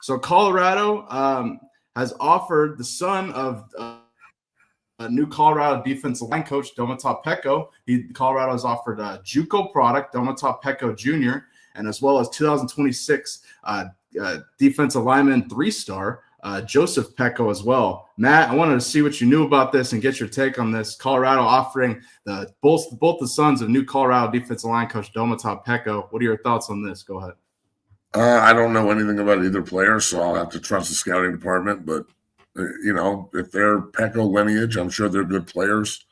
So Colorado has offered the son of a new Colorado defensive line coach, Domata Peko. Colorado has offered a JUCO product, Domata Peko Jr., and as well as 2026 defensive lineman 3-star Joseph Peko as well. Matt, I wanted to see what you knew about this and get your take on this. Colorado offering both the sons of new Colorado defensive line coach Domata Peko. What are your thoughts on this? Go ahead. I don't know anything about either player, so I'll have to trust the scouting department. But, if they're Peko lineage, I'm sure they're good players.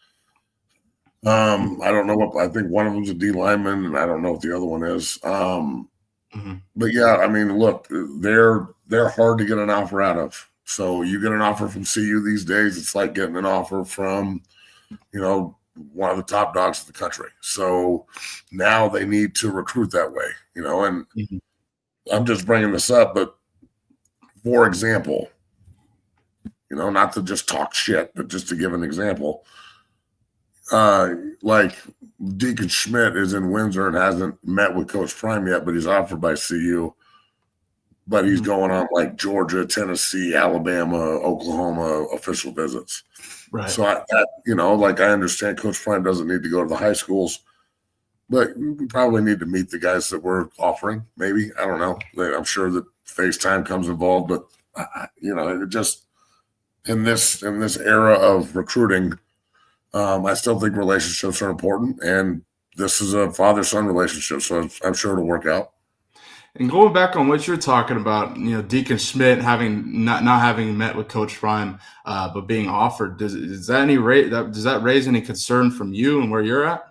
I don't know what – I think one of them's a D lineman, and I don't know what the other one is. But, yeah, I mean, look, they're hard to get an offer out of. So you get an offer from CU these days, it's like getting an offer from, one of the top dogs in the country. So now they need to recruit that way, and I'm just bringing this up, but for example, not to just talk shit, but just to give an example, like Deacon Schmidt is in Windsor and hasn't met with Coach Prime yet, but he's offered by CU, but he's going on like Georgia, Tennessee, Alabama, Oklahoma official visits. Right. So I understand Coach Prime doesn't need to go to the high schools, but we probably need to meet the guys that we're offering. Maybe, I don't know. I'm sure that FaceTime comes involved, but it just in this era of recruiting, I still think relationships are important, and this is a father-son relationship, so I'm sure it'll work out. And going back on what you're talking about, Deacon Schmidt having not having met with Coach Prime, but being offered, does that raise any concern from you and where you're at?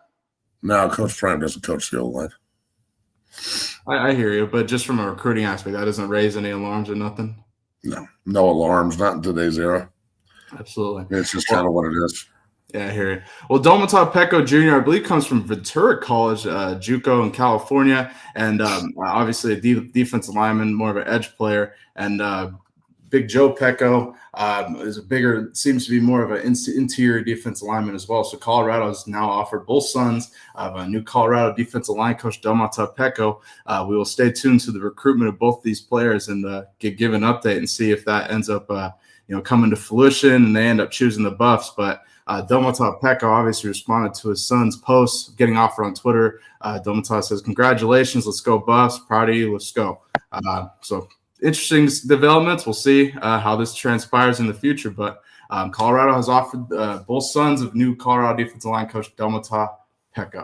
No, Coach Prime doesn't coach the O-line. I hear you, but just from a recruiting aspect, that doesn't raise any alarms or nothing? No alarms, not in today's era. Absolutely. It's just kind of what it is. Yeah, I hear you. Well, Domata Peko Jr., I believe, comes from Ventura College, JUCO in California, and obviously a defensive lineman, more of an edge player. And Big Joe Peko seems to be more of an interior defensive lineman as well. So Colorado has now offered both sons of a new Colorado defensive line coach, Domata Peko. We will stay tuned to the recruitment of both these players and give an update and see if that ends up coming to fruition and they end up choosing the Buffs. But Domata Peko obviously responded to his son's post, getting offered on Twitter. Domata says, "Congratulations, let's go Buffs. Proud of you, let's go." So interesting developments. We'll see how this transpires in the future. But Colorado has offered both sons of new Colorado defensive line coach Domata Peko.